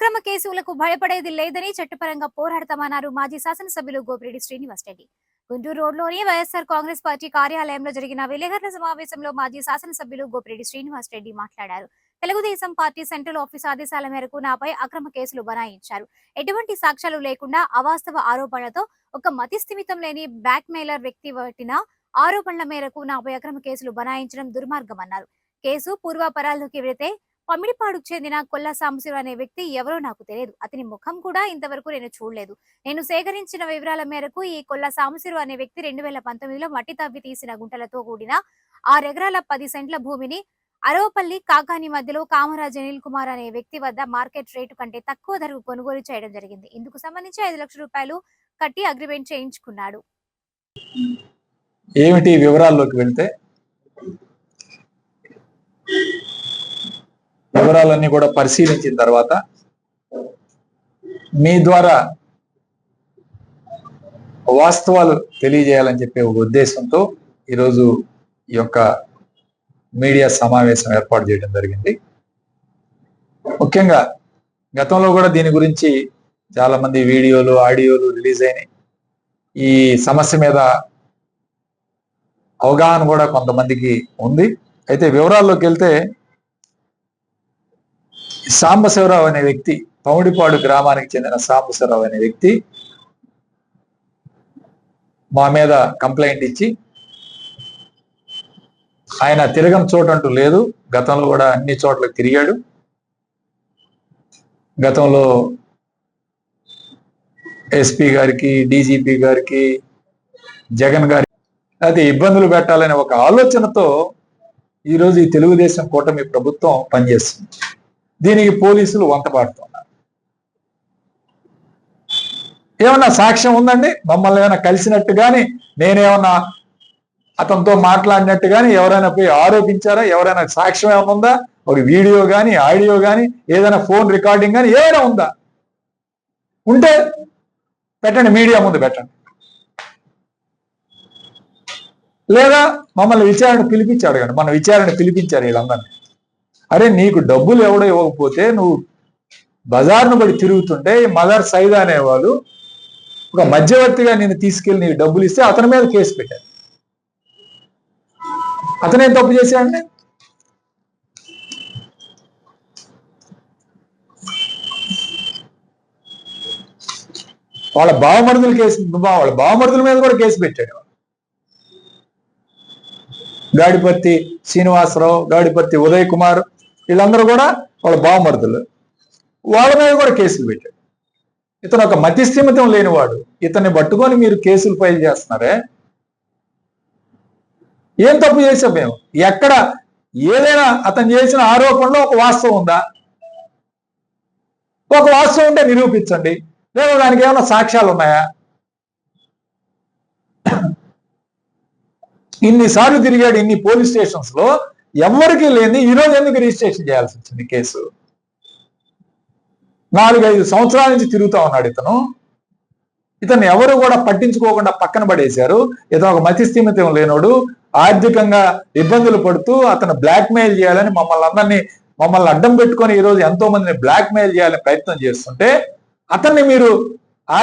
అక్రమ కేసులకు భయపడేది లేదని చట్టపరంగా పోరాడతామన్నారు మాజీ శాసనసభ్యులు గోపిరెడ్డి శ్రీనివాస్ రెడ్డి. గుంటూరు రోడ్లోని వైఎస్ఆర్ కాంగ్రెస్ పార్టీ కార్యాలయంలో జరిగిన విలేకరుల సమావేశంలో మాజీ శాసనసభ్యులు గోపిరెడ్డి శ్రీనివాస్ రెడ్డి మాట్లాడారు. తెలుగుదేశం పార్టీ సెంట్రల్ ఆఫీస్ ఆదేశాల మేరకు నాపై అక్రమ కేసులు బనాయించారు. ఎటువంటి సాక్ష్యాలు లేకుండా అవాస్తవ ఆరోపణలతో ఒక మతిస్థిమితం లేని బ్లాక్ మెయిలర్ వ్యక్తి పట్టిన ఆరోపణల మేరకు నాపై అక్రమ కేసులు బనాయించడం దుర్మార్గమన్నారు. కేసు పూర్వాపరాల్లోకి వెళితే పమిడిపాడుకు చెందిన కొల్ల సాంబశివరావు అనే వ్యక్తి ఎవరో నాకు తెలియదు. అతని ముఖం కూడా ఇంతవరకు నేను చూడలేదు. నేను సేకరించిన వివరాల మేరకు ఈ కొల్ల సాంబశివరావు అనే వ్యక్తి 2019లో మట్టి తవ్వి తీసిన గుంటలతో కూడిన 6 ఎకరాల 10 సెంట్ల భూమిని అరవపల్లి కాకాని మధ్యలో కామరాజ్ అనిల్ కుమార్ అనే వ్యక్తి వద్ద మార్కెట్ రేటు కంటే తక్కువ ధరకు కొనుగోలు చేయడం జరిగింది. ఇందుకు సంబంధించి 5 లక్షల రూపాయలు కట్టి అగ్రిమెంట్ చేయించుకున్నాడు. ఏమిటి వివరాల్లోకి వెళ్తే వివరాలన్నీ కూడా పరిశీలించిన తర్వాత మీ ద్వారా వాస్తవాలు తెలియజేయాలని చెప్పే ఒక ఉద్దేశంతో ఈరోజు ఈ యొక్క మీడియా సమావేశం ఏర్పాటు చేయడం జరిగింది. ముఖ్యంగా గతంలో కూడా దీని గురించి చాలా మంది వీడియోలు ఆడియోలు రిలీజ్ అయినాయి. ఈ సమస్య మీద అవగాహన కూడా కొంతమందికి ఉంది. అయితే వివరాల్లోకి వెళ్తే సాంబశివరావు అనే వ్యక్తి, పమిడిపాడు గ్రామానికి చెందిన సాంబశివరావు అనే వ్యక్తి మా మీద కంప్లైంట్ ఇచ్చి, ఆయన తిరగని చోటంటూ లేదు, గతంలో కూడా అన్ని చోట్లకు తిరిగాడు. గతంలో ఎస్పీ గారికి, డీజీపీ గారికి, జగన్ గారికి అయితే ఇబ్బందులు పెట్టాలనే ఒక ఆలోచనతో ఈరోజు ఈ తెలుగుదేశం కూటమి ప్రభుత్వం పనిచేస్తుంది. దీనికి పోలీసులు వంతపాడుతున్నారు. ఏమన్నా సాక్ష్యం ఉందండి? మమ్మల్ని ఏమైనా కలిసినట్టు కానీ, నేనేమన్నా అతనితో మాట్లాడినట్టు కానీ ఎవరైనా పోయి ఆరోపించారా? ఎవరైనా సాక్ష్యం ఏమైనా ఉందా? ఒక వీడియో కానీ, ఆడియో కానీ, ఏదైనా ఫోన్ రికార్డింగ్ కానీ ఏమైనా ఉందా? ఉంటే పెట్టండి, మీడియా ముందు పెట్టండి. లేదా మమ్మల్ని విచారణ పిలిపించి అడగండి. మన విచారణ పిలిపించారు వీళ్ళందరినీ. అరే, నీకు డబ్బులు ఎవడో ఇవ్వకపోతే నువ్వు బజార్ను బడి తిరుగుతుంటే మదర్ సైదా అనేవాళ్ళు ఒక మధ్యవర్తిగా నేను తీసుకెళ్లి నీకు డబ్బులు ఇస్తే అతని మీద కేసు పెట్టారు. అతనేం తప్పు చేశాడండి? వాళ్ళ బావమరుదుల కేసు, వాళ్ళ బావమరుదుల మీద కూడా కేసు పెట్టాడు. గాడిపర్తి శ్రీనివాసరావు, గాడిపర్తి ఉదయ్ కుమార్, వీళ్ళందరూ కూడా వాళ్ళ బావమరుదులు. వాళ్ళ మీద కూడా కేసులు పెట్టాడు. ఇతను ఒక మతిస్థిమితం లేనివాడు. ఇతన్ని పట్టుకొని మీరు కేసులు ఫైల్ చేస్తున్నారే, ఏం తప్పు చేసాం మేము? ఎక్కడ ఏదైనా అతను చేసిన ఆరోపణలో ఒక వాస్తవం ఉందా? ఒక వాస్తవం ఉంటే నిరూపించండి. లేదా దానికి ఏమైనా సాక్ష్యాలు ఉన్నాయా? ఇన్నిసార్లు తిరిగాడు ఇన్ని పోలీస్ స్టేషన్స్ లో, ఎవరికి లేని ఈరోజు ఎందుకు రిజిస్ట్రేషన్ చేయాల్సి వచ్చింది కేసు? 4-5 సంవత్సరాల నుంచి తిరుగుతా ఉన్నాడు ఇతను. ఇతను ఎవరు కూడా పట్టించుకోకుండా పక్కన పడేశారు. ఇతను ఒక మతిస్థిమితం లేనోడు, ఆర్థికంగా ఇబ్బందులు పడుతూ అతను బ్లాక్ మెయిల్ చేయాలని మమ్మల్ని అడ్డం పెట్టుకొని ఈరోజు ఎంతో మందిని బ్లాక్ మెయిల్ చేయాలని ప్రయత్నం చేస్తుంటే అతన్ని మీరు